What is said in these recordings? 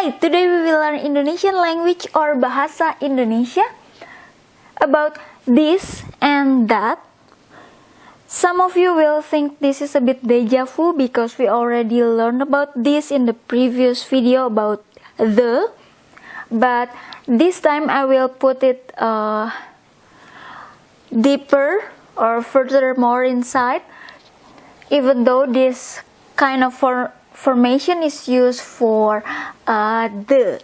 Hi, today we will learn Indonesian language or Bahasa Indonesia about this and that. Some of you will think this is a bit deja vu because we already learned about this in the previous video about the, but this time I will put it deeper or further more inside, even though this kind of formation is used for the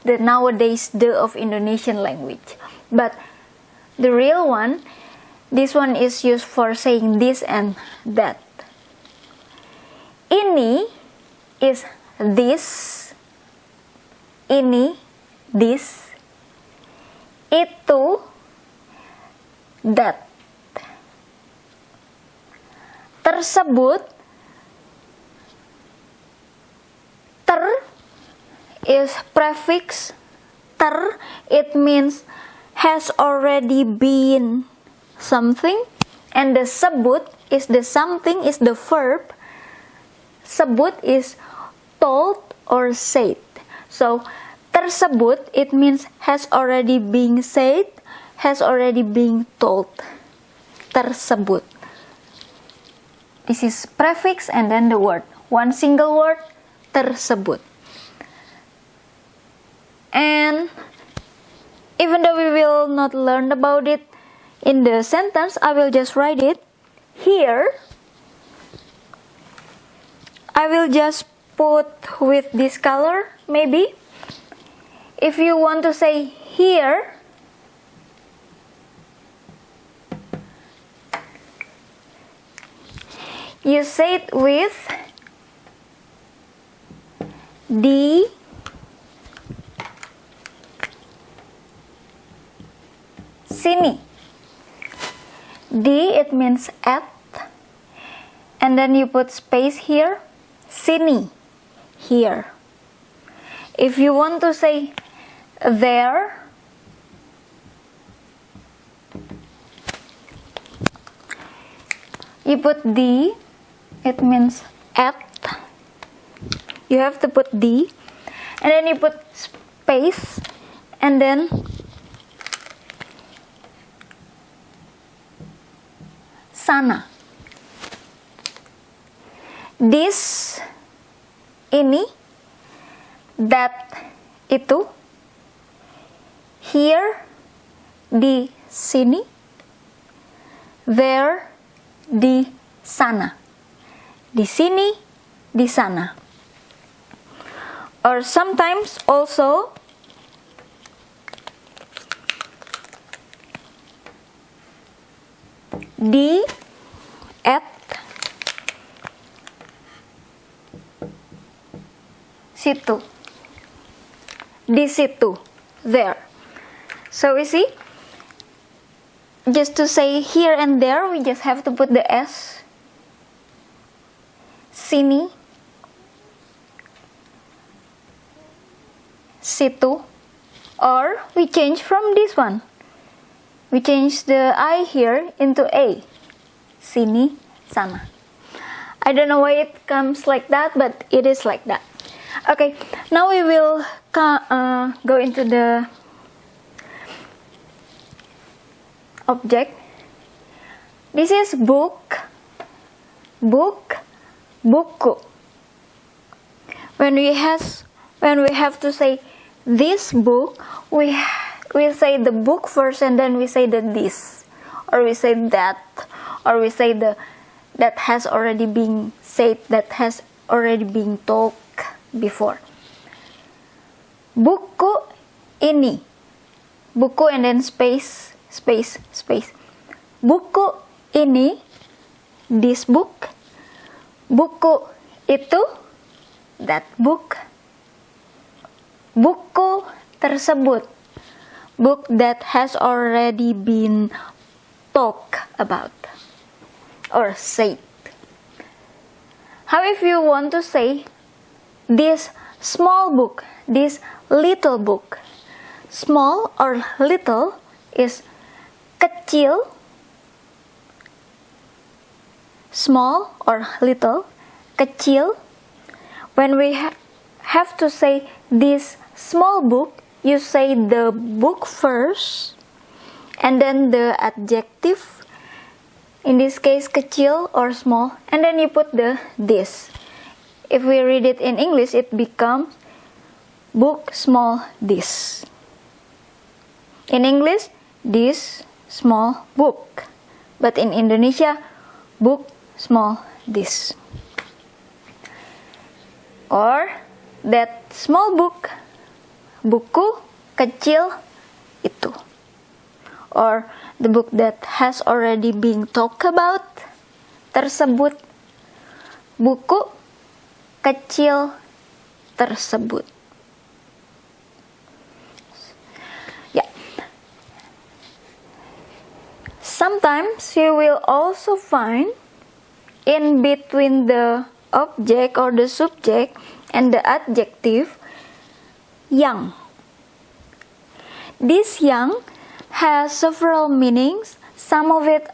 nowadays the of Indonesian language, but the real one, this one is used for saying this and that. Ini is this, ini this, itu that. Tersebut, ter is prefix. Ter, it means has already been something, and the sebut is the something is the verb. Sebut is told or said. So tersebut, it means has already been said, has already been told. Tersebut. This is prefix and then the word. One single word, tersebut. And even though we will not learn about it in the sentence, I will just write it here. I will just put with this color, maybe. If you want to say here, you say it with di sini. Di, it means at, and then you put space here. Sini, here. If you want to say there, you put di, it means at. You have to put di, and then you put space, and then sana. This, ini, that, itu, here, di sini, there, di sana, di sini, di sana. Or sometimes also di, at, situ, di situ, there. So we see, just to say here and there, we just have to put the S. Sini, situ, or we change from this one. We change the I here into A. Sini, sana. I don't know why it comes like that, but it is like that. Okay, now we will go into the object. This is book, book, buku. When we have to say this book, we say the book first, and then we say the this, or we say that, or we say the that has already been said, that has already been told before. Buku ini, buku and then space, space, space. Buku ini, this book. Buku itu, that book. Buku tersebut, book that has already been talked about or said. How if you want to say this small book, this little book? Small or little is kecil. Small or little, kecil. When we have to say this small book, you say the book first, and then the adjective, in this case kecil or small, and then you put the this. If we read it in English, it becomes book small this. In English, this small book. But in Indonesia, book small this. Or that small book, buku kecil itu. Or the book that has already been talked about, tersebut, buku kecil tersebut. Yeah. Sometimes you will also find in between the object or the subject and the adjective yang. This yang has several meanings. Some of it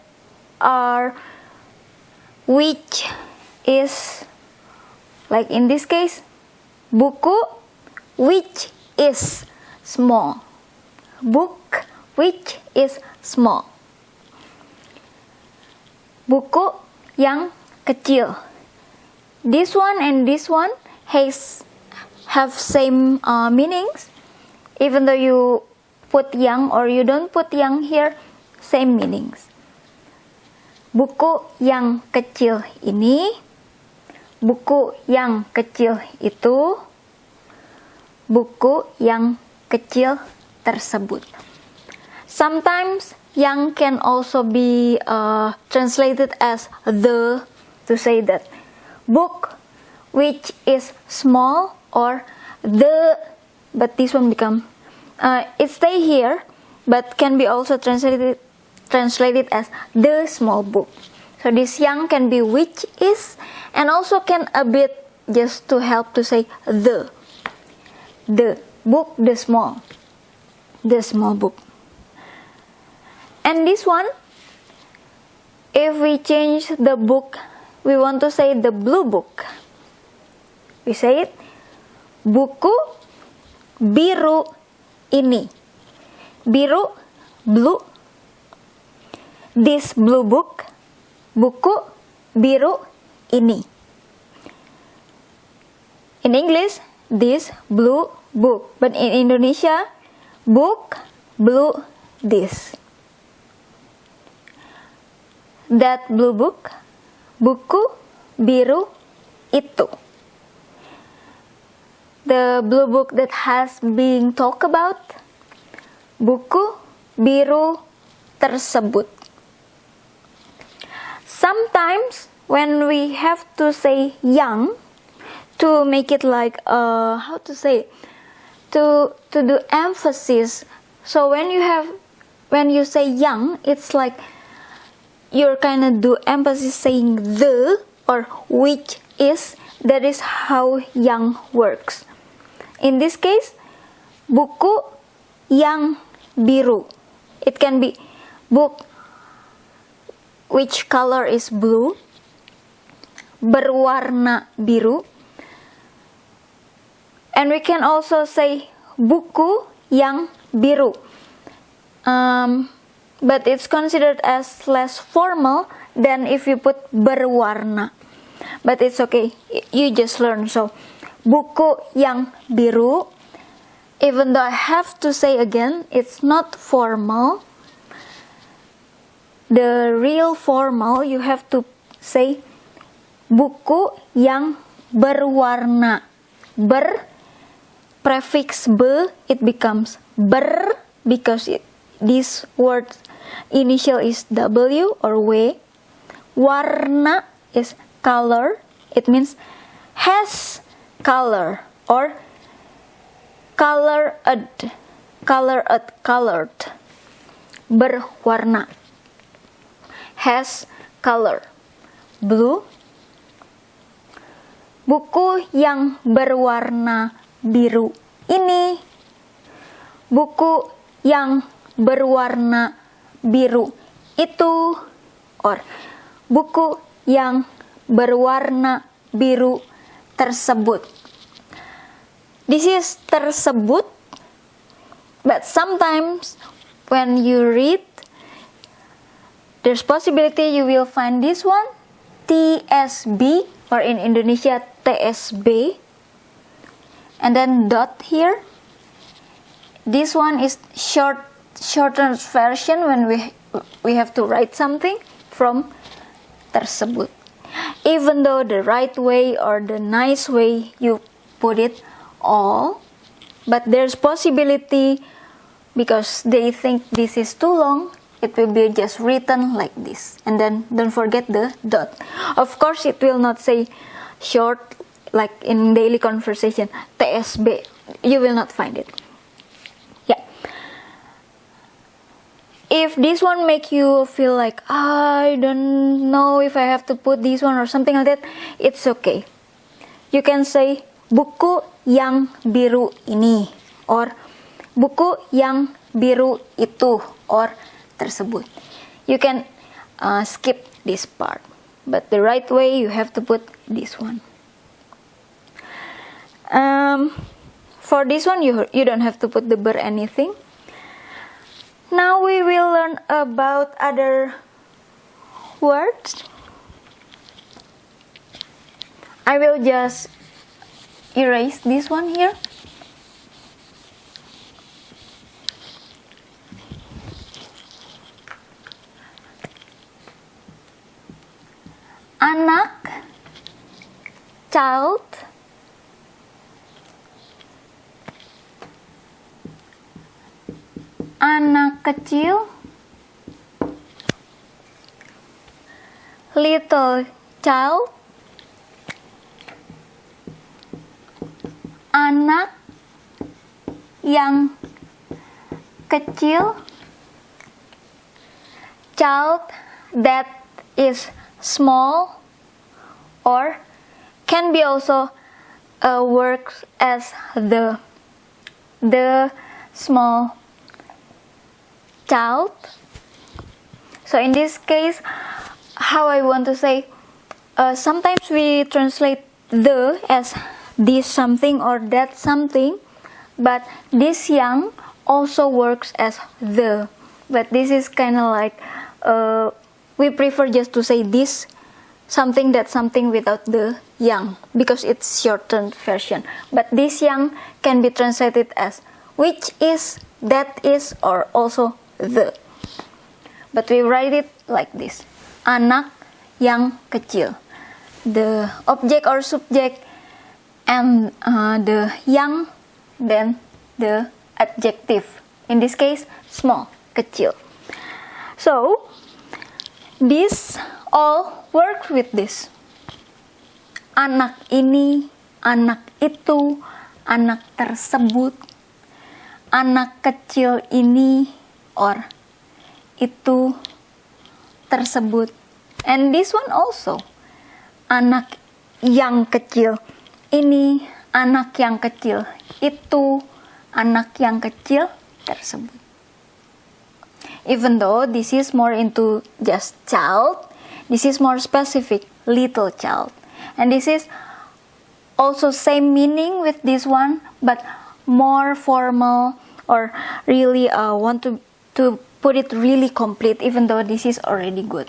are which is, like in this case, buku which is small. Book which is small. Buku yang kecil. This one and this one have same meanings. Even though you put yang or you don't put yang here, same meanings. Buku yang kecil ini, buku yang kecil itu, buku yang kecil tersebut. Sometimes yang can also be translated as the, to say that book which is small, or the, but this one become it stay here, but can be also translated as the small book. So this yang can be which is, and also can a bit just to help to say the book, the small book. And this one, if we change the book, we want to say the blue book. We say it, buku biru ini. Biru, blue. This blue book, buku biru ini. In English, this blue book. But in Indonesia, book blue this. That blue book, buku biru itu. The blue book that has been talked about, buku biru tersebut. Sometimes when we have to say yang, to make it like how to say, to do emphasis. So when you say yang, it's like you're kind of do emphasis saying the or which is. That is how yang works. In this case, buku yang biru. It can be book which color is blue, berwarna biru. And we can also say buku yang biru. But it's considered as less formal than if you put berwarna. But it's okay, you just learn. So, buku yang biru, even though I have to say again, it's not formal. The real formal, you have to say buku yang berwarna. Ber, prefix be, it becomes ber, because this word initial is W or W. Warna is color, it means has color or colored, berwarna, has color, blue. Buku yang berwarna biru ini, buku yang berwarna biru itu, or buku yang berwarna biru tersebut. This is tersebut, but sometimes when you read, there's possibility you will find this one, TSB, or in Indonesia, TSB, and then dot here. This one is shortened version when we have to write something from tersebut. Even though the right way or the nice way you put it all, but there's possibility because they think this is too long, it will be just written like this. And then don't forget the dot. Of course, it will not say short like in daily conversation, TSB. You will not find it. Yeah. If this one make you feel like, I don't know if I have to put this one or something like that, it's okay. You can say, buku yang biru ini, or buku yang biru itu, or tersebut. You can skip this part, but the right way you have to put this one. For this one you don't have to put the ber anything. Now we will learn about other words. I will just erase this one here. Anak, child, anak kecil, little child, anak yang kecil, child that is small, or can be also works as the small child. So in this case, how I want to say, sometimes we translate the as this something or that something, but this yang also works as the. But this is kind of like, we prefer just to say this something, that something without the yang, because it's shortened version. But this yang can be translated as which is, that is, or also the. But we write it like this, anak yang kecil. The object or subject and the yang, then the adjective. In this case, small, kecil. So this all work with this. Anak ini, anak itu, anak tersebut, anak kecil ini, or itu, tersebut. And this one also. Anak yang kecil ini, anak yang kecil itu, anak yang kecil tersebut. Even though this is more into just child, this is more specific, little child. And this is also same meaning with this one, but more formal, or really want to put it really complete, even though this is already good.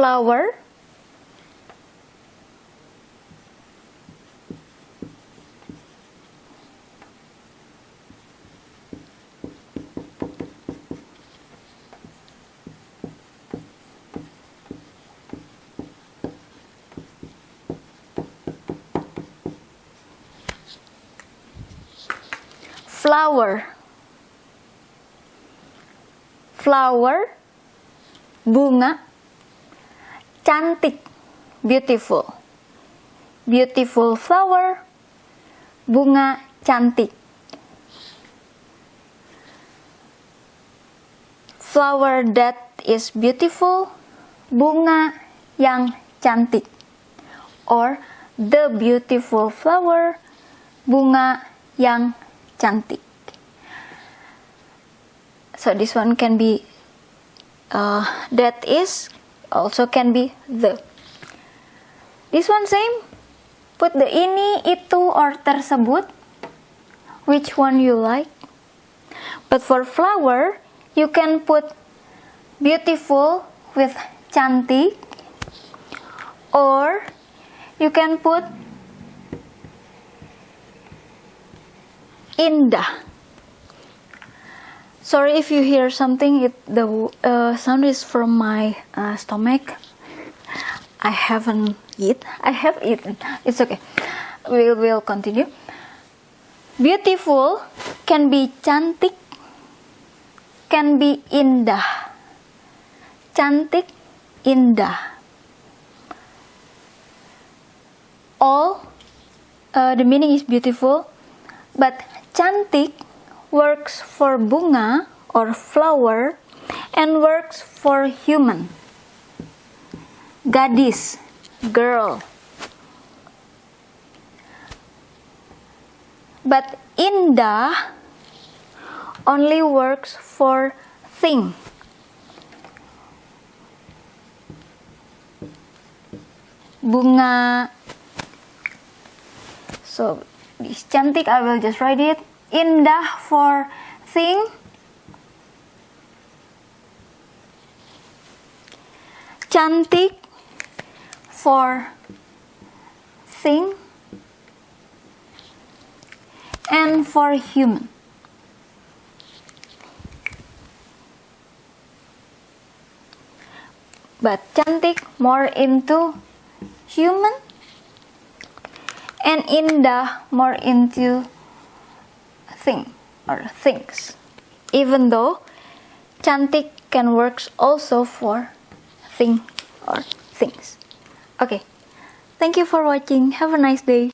Flower, flower, flower, bunga, cantik, beautiful, beautiful flower, bunga cantik. Flower that is beautiful, bunga yang cantik, or the beautiful flower, bunga yang cantik. So this one can be that is, also can be the. This one same. Put the ini, itu, or tersebut. Which one you like? But for flower, you can put beautiful with cantik, or you can put indah. Sorry if you hear something, the sound is from my stomach. I have eaten. It's okay. We'll continue. Beautiful can be cantik, can be indah. Cantik, indah. All the meaning is beautiful, but cantik works for bunga or flower and works for human. Gadis, girl. But indah only works for thing. Bunga. So this cantik, I will just write it. Indah for thing. Cantik for thing. And for human. But cantik more into human, and indah more into thing or things. Even though cantik can work also for thing or things. Okay, thank you for watching. Have a nice day.